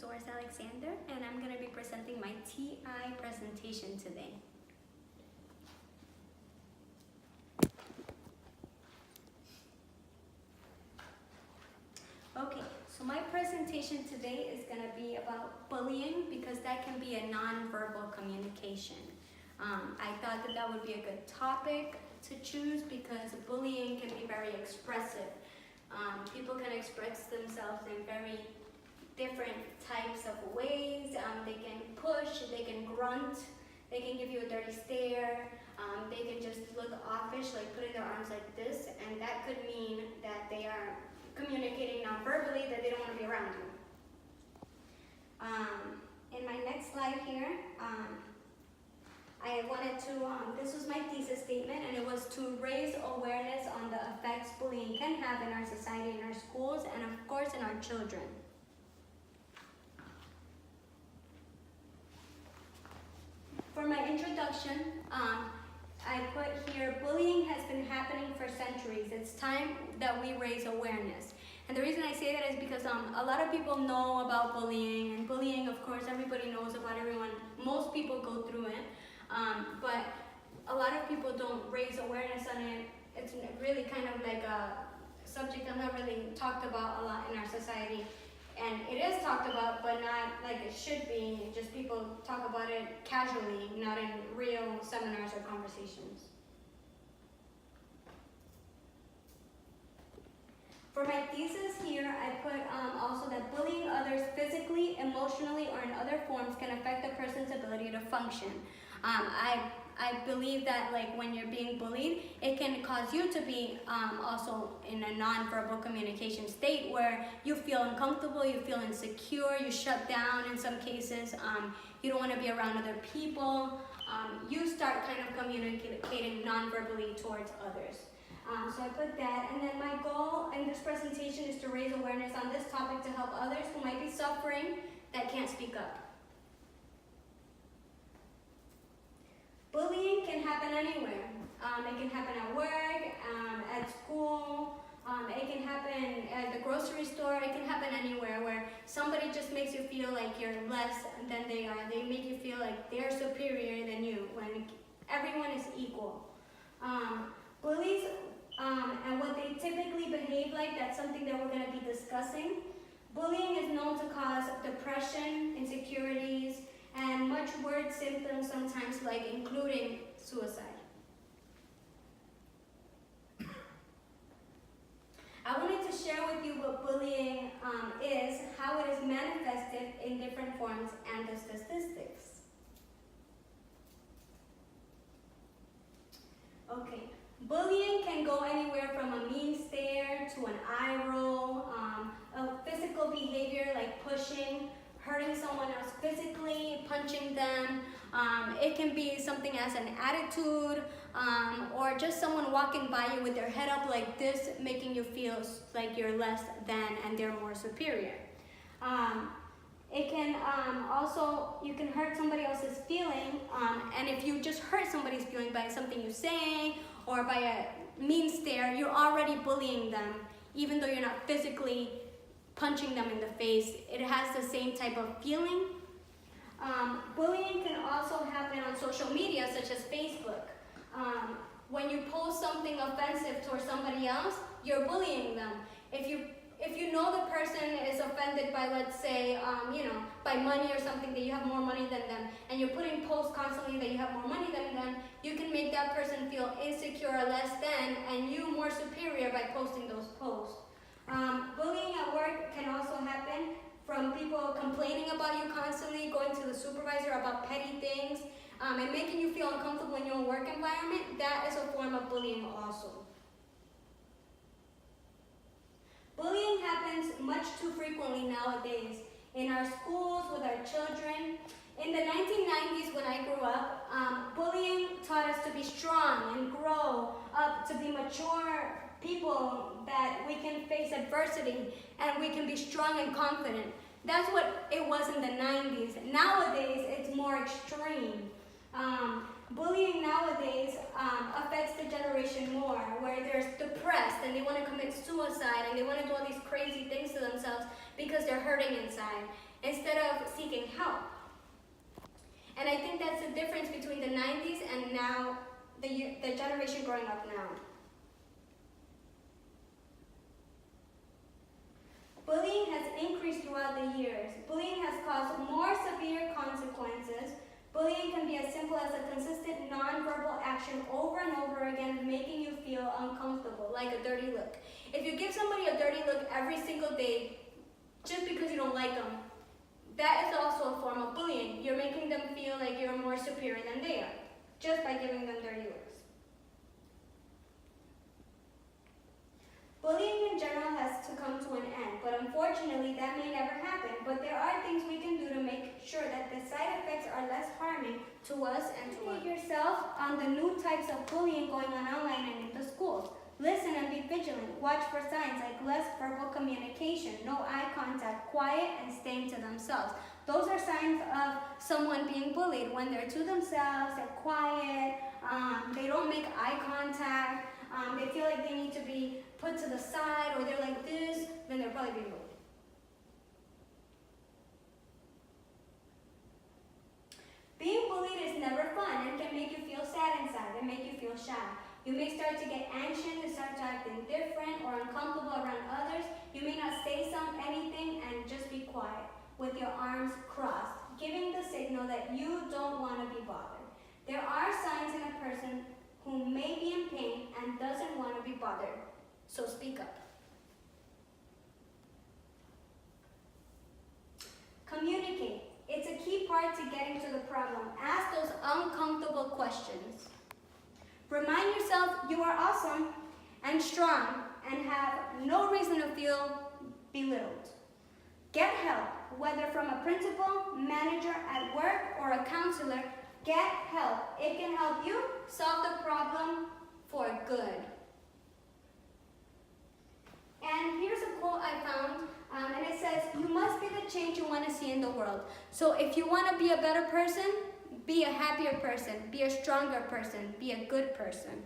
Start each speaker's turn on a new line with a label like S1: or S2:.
S1: Doris and I'm going to be presenting my TI presentation today. Okay, so my presentation today is going to be about bullying because that can be a non-verbal communication. I thought that would be a good topic to choose because bullying can be very expressive. People can express themselves in very different types of ways. They can push, they can grunt, they can give you a dirty stare, they can just look offish, like putting their arms like this, and that could mean that they are communicating non-verbally that they don't want to be around you. In my next slide here, I wanted to, this was my thesis statement, and it was to raise awareness on the effects bullying can have in our society, in our schools, and of course in our children. For my introduction, I put here, bullying has been happening for centuries. It's time that we raise awareness. And the reason I say that is because a lot of people know about bullying, and bullying, of course, everybody knows about everyone. Most people go through it. But a lot of people don't raise awareness on it. It's really kind of like a subject that's not really talked about a lot in our society. And it is talked about, but not like it should be. Just people talk about it casually, not in real seminars or conversations. For my thesis here, I put also that bullying others physically, emotionally, or in other forms can affect a person's ability to function. I believe that like when you're being bullied, it can cause you to be also in a nonverbal communication state where you feel uncomfortable, you feel insecure, you shut down in some cases, you don't want to be around other people, you start kind of communicating nonverbally towards others. So I put that, and then my goal in this presentation is to raise awareness on this topic to help others who might be suffering that can't speak up. Bullying can happen anywhere. It can happen at work, at school, it can happen at the grocery store, it can happen anywhere where somebody just makes you feel like you're less than they are. They make you feel like they're superior than you when everyone is equal. Bullies and what they typically behave like, that's something that we're going to be discussing. Bullying is known to cause depression, insecurities, and much worse symptoms sometimes, like including suicide. I wanted to share with you what bullying is, how it is manifested in different forms, and the statistics. Okay, bullying can go anywhere from a mean stare to an eye roll, a physical behavior like pushing, hurting someone else physically, punching them. It can be something as an attitude, or just someone walking by you with their head up like this, making you feel like you're less than and they're more superior. It can also, you can hurt somebody else's feeling, and if you just hurt somebody's feeling by something you say or by a mean stare, you're already bullying them, even though you're not physically punching them in the face. It has the same type of feeling. Bullying can also happen on social media, such as Facebook. When you post something offensive towards somebody else, you're bullying them. If you know the person is offended by, let's say, by money or something, that you have more money than them, and you're putting posts constantly that you have more money than them, you can make that person feel insecure or less than, and you more superior by posting those posts. Bullying at work can also happen from people complaining about you constantly, going to the supervisor about petty things, and making you feel uncomfortable in your own work environment. That is a form of bullying also. Bullying happens much too frequently nowadays in our schools, with our children. In the 1990s, when I grew up, bullying taught us to be strong and grow up to be mature people, that we can face adversity and we can be strong and confident. That's what it was in the 90s. Nowadays, it's more extreme. Bullying nowadays affects the generation more, where they're depressed and they want to commit suicide and they want to do all these crazy things to themselves because they're hurting inside. instead of seeking help. And I think that's the difference between the 90s and now, the generation growing up now. Bullying has increased throughout the years. Bullying has caused more severe consequences. Bullying can be as simple as a consistent nonverbal action over and over again, making you feel uncomfortable, like a dirty look. If you give somebody a dirty look every single day, just because you don't like them, that is also a form of bullying. You're making them feel like you're more superior than they are, just by giving them dirty looks. Bullying in general has to come to an end, but unfortunately that may never happen. But there are things we can do to make sure that the side effects are less harming to us and to others. Educate yourself on the new types of bullying going on online and in the schools. Listen and be vigilant. Watch for signs like less verbal communication, no eye contact, quiet, and staying to themselves. Those are signs of someone being bullied. When they're to themselves, they're quiet, they don't make eye contact, they feel like they need to be put to the side, or they're like this, then they're probably being bullied. Being bullied is never fun and can make you feel sad inside and make you feel shy. You may start to get anxious and start to acting different or uncomfortable around others. You may not say anything and just be quiet with your arms crossed, giving the signal that you don't want to be bothered. There are signs in a person who may be in pain and doesn't want to be bothered, so speak up. Communicate. It's a key part to getting to the problem. Ask those uncomfortable questions. Remind yourself you are awesome and strong and have no reason to feel belittled. Get help, whether from a principal, manager at work, or a counselor. Get help. It can help you solve the problem for good. And here's a quote I found, and it says, "You must be the change you want to see in the world." So if you want to be a better person, be a happier person, be a stronger person, be a good person.